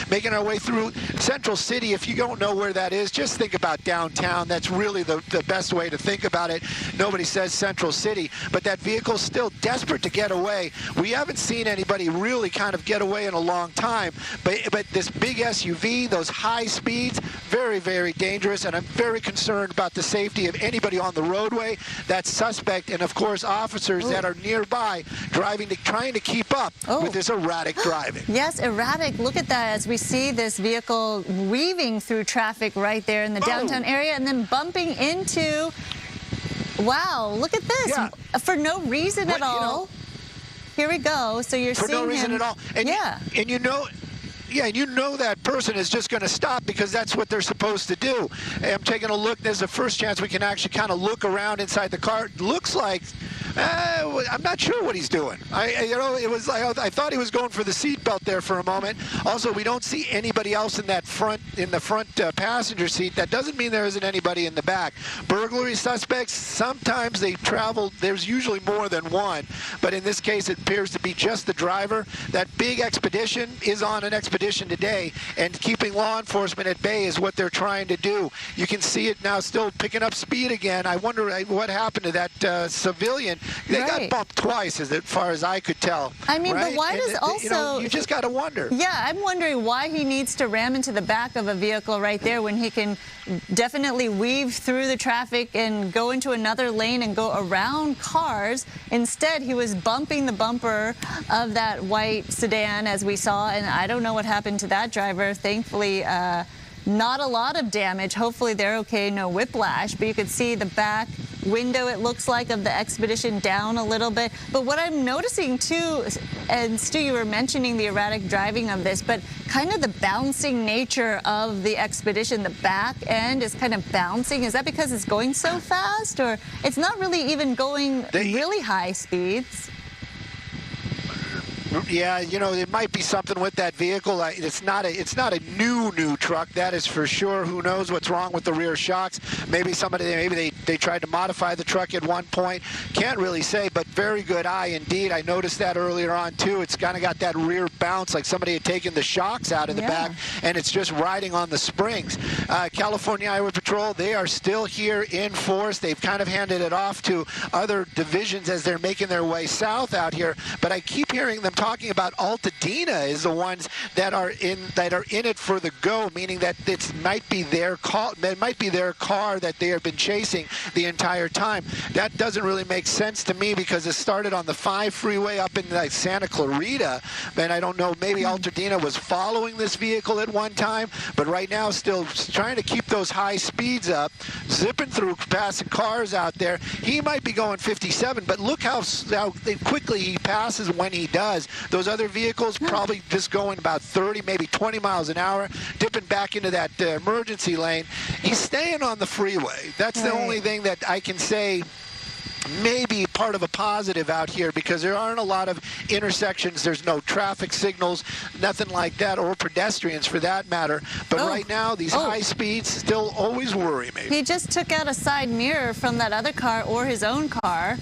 making our way through Central City. If you don't know where that is, just think about downtown. That's really the best way to think about it. Nobody says Central City, but that vehicle's still desperate to get away. We haven't seen anybody really kind of get away in a long time, but this big SUV, those high speeds, very, very dangerous, and I'm very concerned about the safety of anybody on the roadway, that suspect, and of course officers that are nearby trying to keep up with this erratic driving. Yes, erratic. Look at that as we see this vehicle weaving through traffic right there in the downtown area and then bumping into, wow, look at this. Yeah. For no reason at all. Here we go. So you're seeing for no reason at all. And you know that person is just going to stop because that's what they're supposed to do. I'm taking a look. There's the first chance we can actually kind of look around inside the car. It looks like I'm not sure what he's doing. It was like I thought he was going for the seatbelt there for a moment. Also, we don't see anybody else in the front passenger seat. That doesn't mean there isn't anybody in the back. Burglary suspects, sometimes they travel. There's usually more than one, but in this case, it appears to be just the driver. That big expedition is on an expedition today, and keeping law enforcement at bay is what they're trying to do. You can see it now still picking up speed again. I wonder what happened to that civilian. They got bumped twice, as far as I could tell. I mean, right? but why does also... you just got to wonder. Yeah, I'm wondering why he needs to ram into the back of a vehicle right there when he can definitely weave through the traffic and go into another lane and go around cars. Instead, he was bumping the bumper of that white sedan, as we saw, and I don't know what happened to that driver. Thankfully, not a lot of damage. Hopefully they're okay, no whiplash, but you could see the back window, it looks like, of the Expedition down a little bit. But what I'm noticing too, and Stu, you were mentioning the erratic driving of this, but kind of the bouncing nature of the Expedition, the back end is kind of bouncing. Is that because it's going so fast, or it's not really even going really high speeds? Yeah, it might be something with that vehicle. It's not a new truck, that is for sure. Who knows what's wrong with the rear shocks? Maybe they tried to modify the truck at one point. Can't really say, but very good eye indeed. I noticed that earlier on too. It's kind of got that rear bounce, like somebody had taken the shocks out of the back, and it's just riding on the springs. California Highway Patrol, they are still here in force. They've kind of handed it off to other divisions as they're making their way south out here. But I keep hearing them talking about Altadena is the ones that are in it for the go, meaning that it might be their car that they have been chasing the entire time. That doesn't really make sense to me because it started on the 5 freeway up in Santa Clarita, and I don't know, maybe Altadena was following this vehicle at one time, but right now still trying to keep those high speeds up, zipping through passing cars out there. He might be going 57, but look how quickly he passes when he does. Those other vehicles probably just going about 30, maybe 20 miles an hour, dipping back into that emergency lane. He's staying on the freeway. That's the only thing that I can say maybe part of a positive out here, because there aren't a lot of intersections. There's no traffic signals, nothing like that, or pedestrians for that matter. But right now, these high speeds still always worry me. He just took out a side mirror from that other car or his own car.